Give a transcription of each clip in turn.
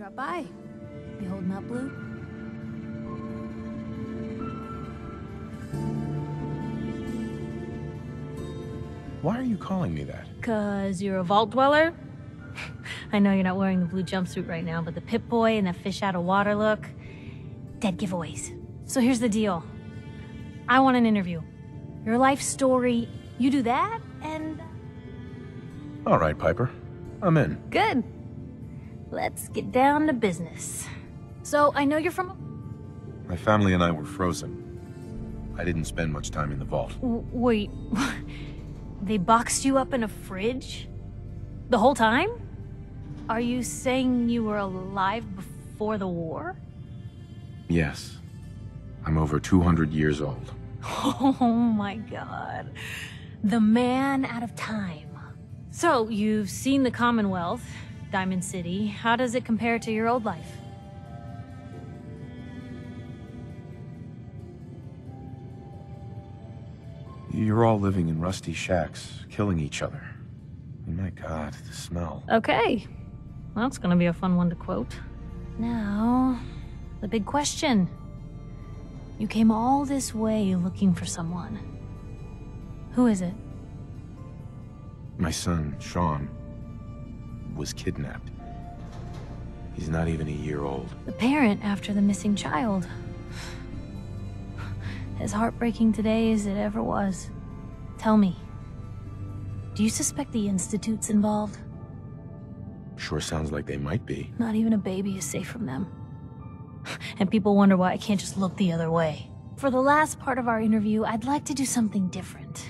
Drop by. You holding up, Blue? Why are you calling me that? 'Cause you're a vault dweller? I know you're not wearing the blue jumpsuit right now, but the Pip-Boy and the fish out of water look... dead giveaways. So here's the deal. I want an interview. Your life story, you do that, and... All right, Piper. I'm in. Good. Let's get down to business. So, I know you're from... My family and I were frozen. I didn't spend much time in the vault. Wait... They boxed you up in a fridge? The whole time? Are you saying you were alive before the war? Yes. I'm over 200 years old. Oh my god. The man out of time. So, you've seen the Commonwealth, Diamond City. How does it compare to your old life? You're all living in rusty shacks, killing each other. And my god, the smell. Okay. Well, that's gonna be a fun one to quote. Now, the big question. You came all this way looking for someone. Who is it? My son, Sean, was kidnapped. He's not even a year old. The parent after the missing child. As heartbreaking today as it ever was. Tell me, do you suspect the Institute's involved? Sure sounds like they might be. Not even a baby is safe from them. And people wonder why I can't just look the other way. For the last part of our interview, I'd like to do something different.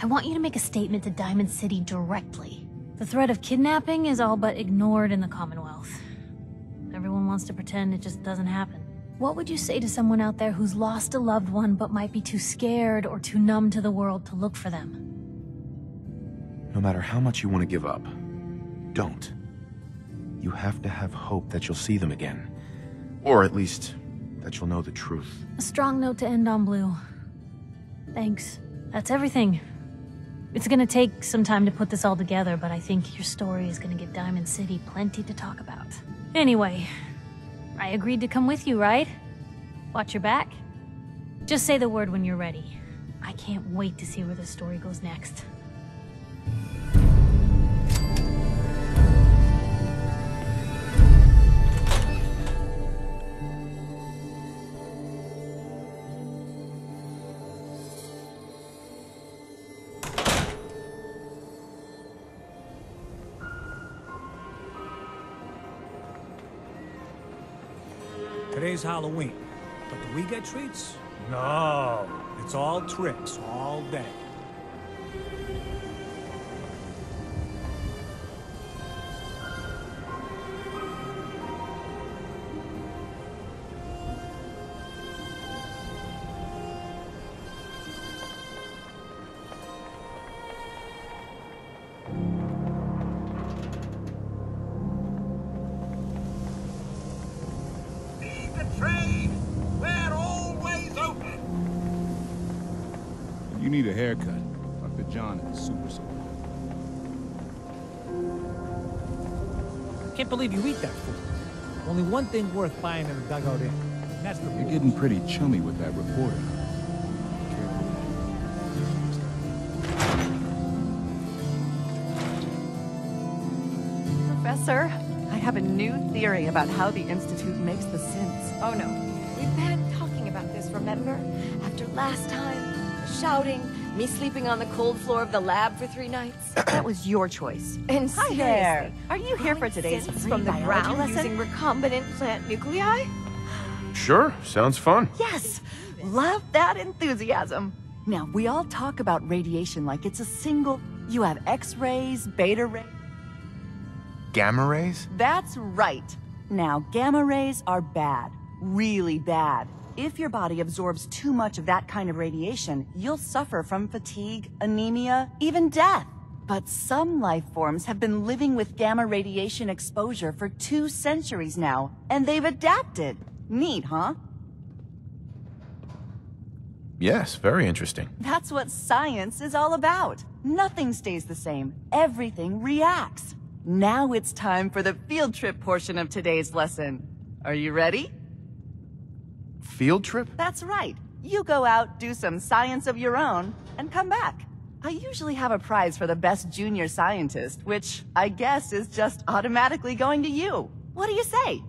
I want you to make a statement to Diamond City directly. The threat of kidnapping is all but ignored in the Commonwealth. Everyone wants to pretend it just doesn't happen. What would you say to someone out there who's lost a loved one but might be too scared or too numb to the world to look for them? No matter how much you want to give up, don't. You have to have hope that you'll see them again. Or at least, that you'll know the truth. A strong note to end on, Blue. Thanks. That's everything. It's gonna take some time to put this all together, but I think your story is gonna give Diamond City plenty to talk about. Anyway, I agreed to come with you, right? Watch your back. Just say the word when you're ready. I can't wait to see where this story goes next. Today's Halloween, but do we get treats? No, it's all tricks all day. You need a haircut. Dr. John is super soul. Can't believe you eat that food. Only one thing worth buying in the dugout inn. That's the You're getting pretty chummy with that reporter. Professor, I have a new theory about how the Institute makes the synths. Oh no. We've been talking about this, remember? After last time, shouting, me sleeping on the cold floor of the lab for 3 nights. That was your choice. And Hi seriously, there. Are you here for growing today's synths free from the biology ground lesson? using recombinant plant nuclei? Sure, sounds fun. Yes! Love that enthusiasm. Now, we all talk about radiation like it's a single... You have X-rays, beta rays... Gamma rays? That's right. Now, gamma rays are bad. Really bad. If your body absorbs too much of that kind of radiation, you'll suffer from fatigue, anemia, even death. But some life forms have been living with gamma radiation exposure for 2 centuries now, and they've adapted. Neat, huh? Yes, very interesting. That's what science is all about. Nothing stays the same. Everything reacts. Now it's time for the field trip portion of today's lesson. Are you ready? Field trip? That's right. You go out, do some science of your own, and come back. I usually have a prize for the best junior scientist, which I guess is just automatically going to you. What do you say?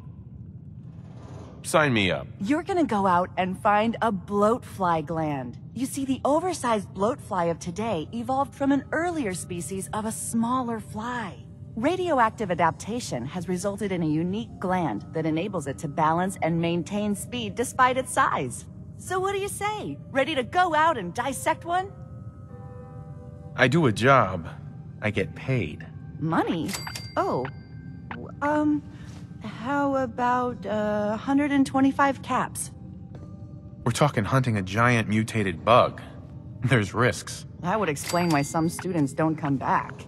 Sign me up. You're gonna go out and find a bloatfly gland. You see, the oversized bloatfly of today evolved from an earlier species of a smaller fly. Radioactive adaptation has resulted in a unique gland that enables it to balance and maintain speed despite its size. So what do you say? Ready to go out and dissect one? I do a job. I get paid. Money? Oh. How about 125 caps? We're talking hunting a giant mutated bug. There's risks. That would explain why some students don't come back.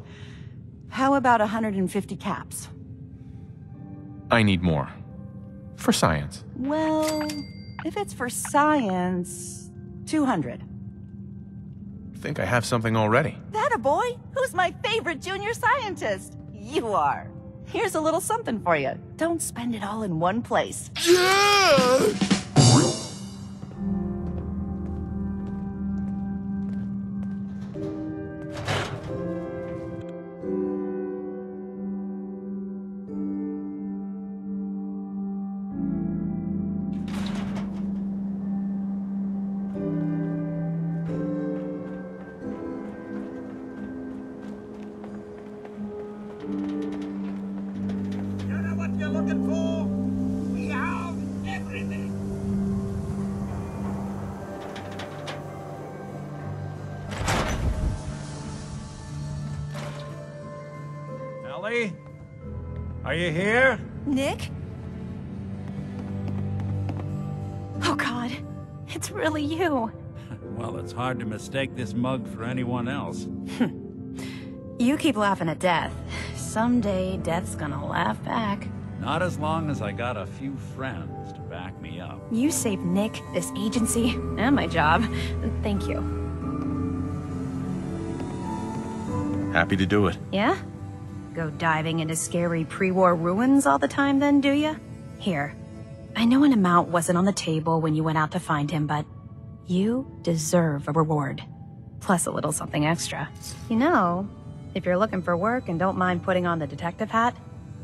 How about 150 caps? I need more. For science. Well, if it's for science, 200. Think I have something already. That a boy? Who's my favorite junior scientist? You are. Here's a little something for you. Don't spend it all in one place. Ellie? Are you here? Nick? Oh God, it's really you. Well, it's hard to mistake this mug for anyone else. You keep laughing at death. Someday, death's gonna laugh back. Not as long as I got a few friends to back me up. You saved Nick, this agency, and my job. Thank you. Happy to do it. Yeah? Go diving into scary pre-war ruins all the time then, do ya? Here. I know an amount wasn't on the table when you went out to find him, but you deserve a reward. Plus a little something extra. You know, if you're looking for work and don't mind putting on the detective hat,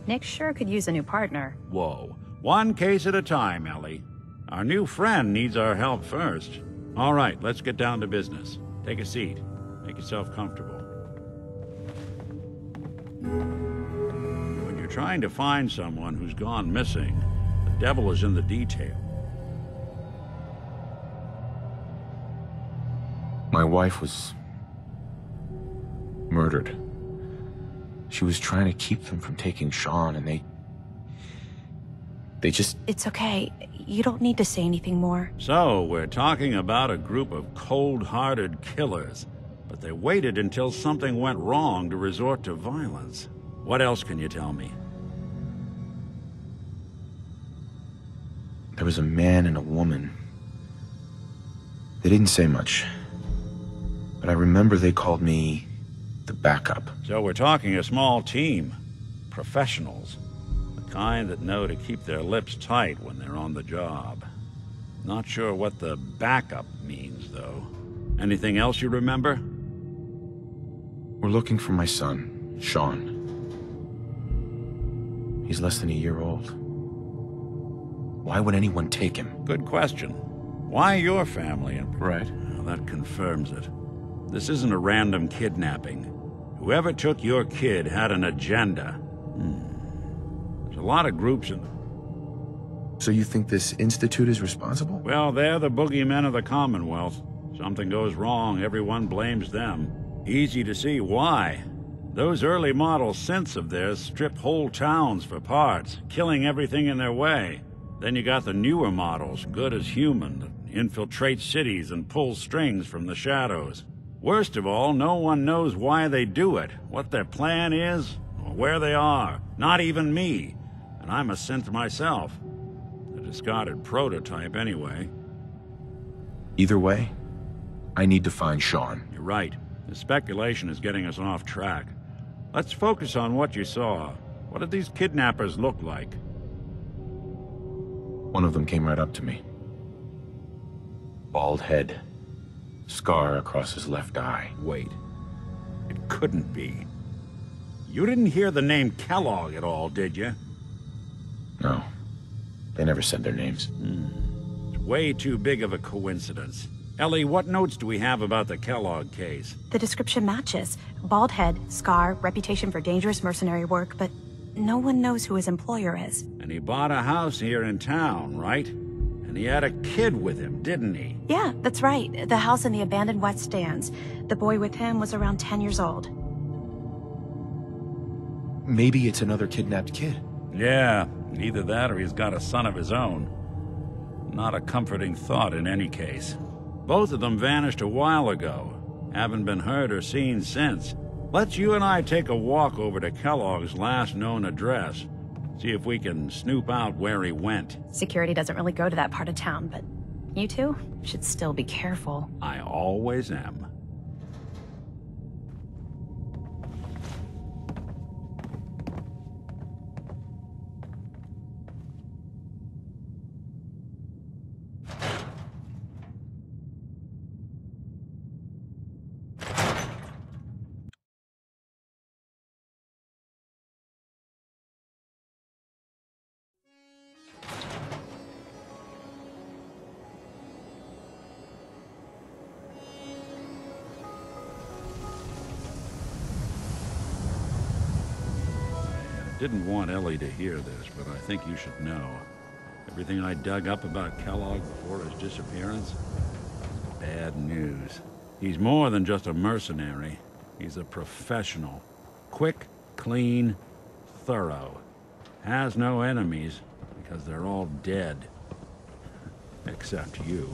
Nick sure could use a new partner. Whoa. One case at a time, Ellie. Our new friend needs our help first. All right, let's get down to business. Take a seat. Make yourself comfortable. When you're trying to find someone who's gone missing, the devil is in the detail. My wife was murdered. She was trying to keep them from taking Sean, and they just... It's okay. You don't need to say anything more. So, we're talking about a group of cold-hearted killers, but they waited until something went wrong to resort to violence. What else can you tell me? There was a man and a woman. They didn't say much, but I remember they called me the backup. So we're talking a small team. Professionals. The kind that know to keep their lips tight when they're on the job. Not sure what the backup means, though. Anything else you remember? We're looking for my son, Sean. He's less than a year old. Why would anyone take him? Good question. Why your family? Right. Well, that confirms it. This isn't a random kidnapping. Whoever took your kid had an agenda. There's a lot of groups in... So you think this institute is responsible? Well, they're the boogeymen of the Commonwealth. Something goes wrong, everyone blames them. Easy to see why. Those early model synths of theirs strip whole towns for parts, killing everything in their way. Then you got the newer models, good as human, that infiltrate cities and pull strings from the shadows. Worst of all, no one knows why they do it, what their plan is, or where they are. Not even me. And I'm a synth myself. A discarded prototype anyway. Either way, I need to find Sean. You're right. The speculation is getting us off track. Let's focus on what you saw. What did these kidnappers look like? One of them came right up to me. Bald head. Scar across his left eye. Wait. It couldn't be. You didn't hear the name Kellogg at all, did you? No. They never said their names. It's way too big of a coincidence. Ellie, what notes do we have about the Kellogg case? The description matches. Bald head, scar, reputation for dangerous mercenary work, but no one knows who his employer is. And he bought a house here in town, right? And he had a kid with him, didn't he? Yeah, that's right. The house in the abandoned West Stands. The boy with him was around 10 years old. Maybe it's another kidnapped kid. Yeah, either that or he's got a son of his own. Not a comforting thought in any case. Both of them vanished a while ago. Haven't been heard or seen since. Let's you and I take a walk over to Kellogg's last known address. See if we can snoop out where he went. Security doesn't really go to that part of town, but you two should still be careful. I always am. Didn't want Ellie to hear this, but I think you should know. Everything I dug up about Kellogg before his disappearance is bad news. He's more than just a mercenary. He's a professional. Quick, clean, thorough. Has no enemies because they're all dead. Except you.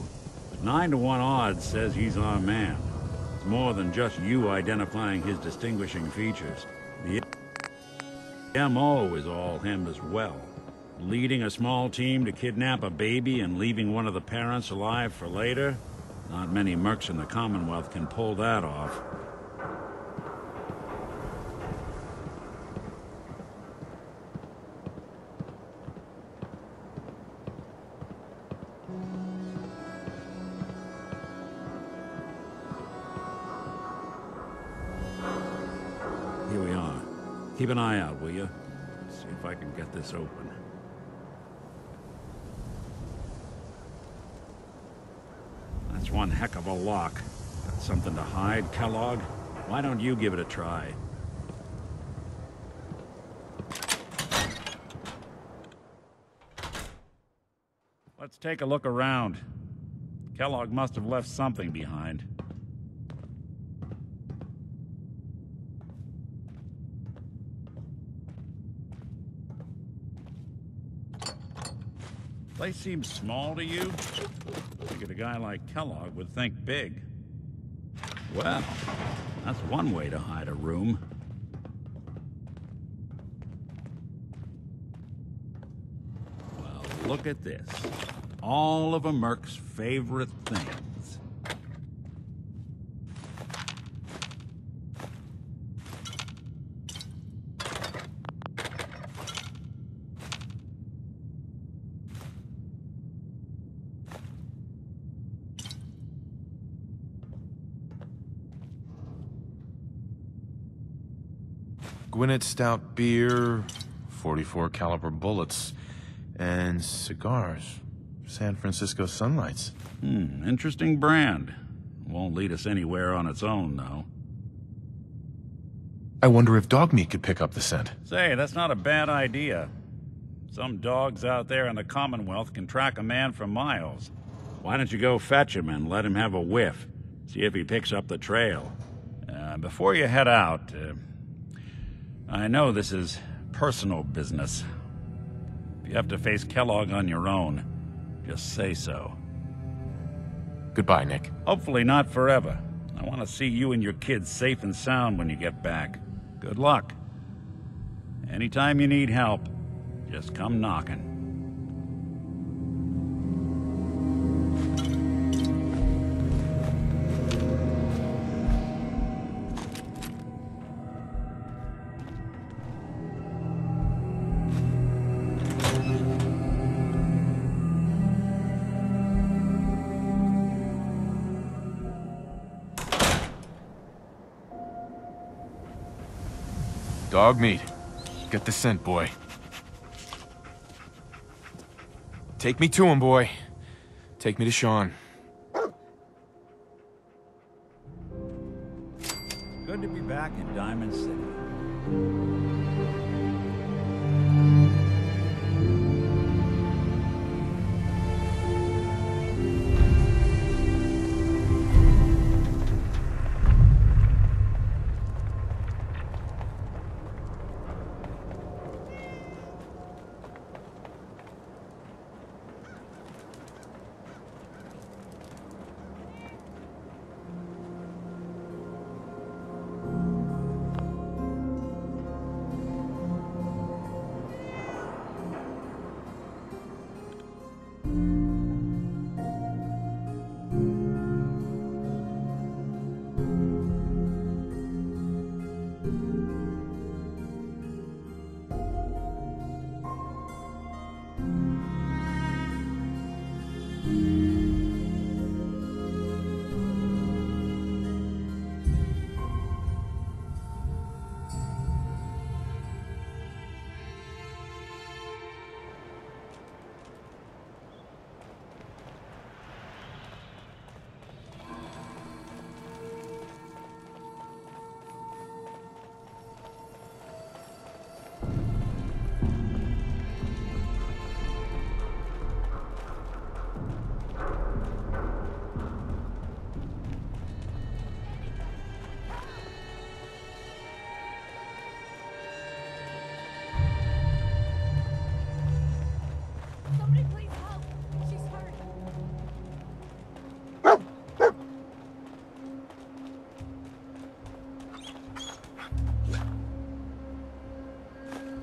But 9-to-1 odds says he's our man. It's more than just you identifying his distinguishing features. The MO is all him as well. Leading a small team to kidnap a baby and leaving one of the parents alive for later? Not many mercs in the Commonwealth can pull that off. Here we are. Keep an eye out, will you? See if I can get this open. That's one heck of a lock. Got something to hide, Kellogg? Why don't you give it a try? Let's take a look around. Kellogg must have left something behind. Place seems small to you? Figured a guy like Kellogg would think big. Well, that's one way to hide a room. Well, look at this. All of a merc's favorite things. Gwinnett Stout beer, 44 caliber bullets, and cigars. San Francisco Sunlights. Interesting brand. Won't lead us anywhere on its own, though. I wonder if dog meat could pick up the scent. Say, that's not a bad idea. Some dogs out there in the Commonwealth can track a man for miles. Why don't you go fetch him and let him have a whiff? See if he picks up the trail. Before you head out, I know this is personal business. If you have to face Kellogg on your own, just say so. Goodbye, Nick. Hopefully not forever. I want to see you and your kids safe and sound when you get back. Good luck. Anytime you need help, just come knocking. Dog meat. Get the scent, boy. Take me to him, boy. Take me to Sean. Good to be back in Diamond City.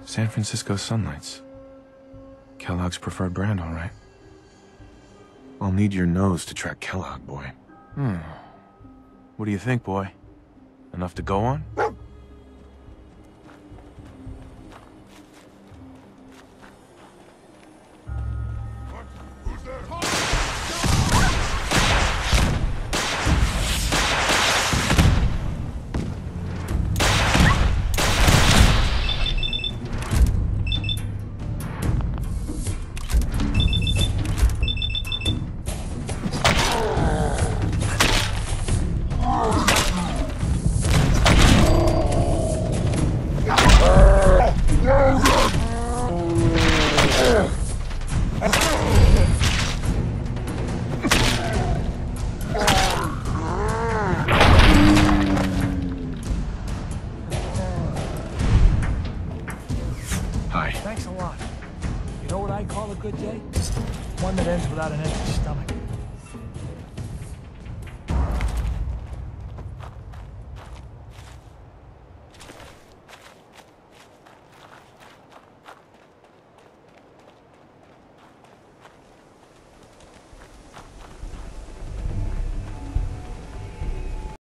San Francisco Sunlights. Kellogg's preferred brand, all right. I'll need your nose to track Kellogg, boy. What do you think, boy? Enough to go on? Thanks a lot. You know what I call a good day? One that ends without an empty stomach.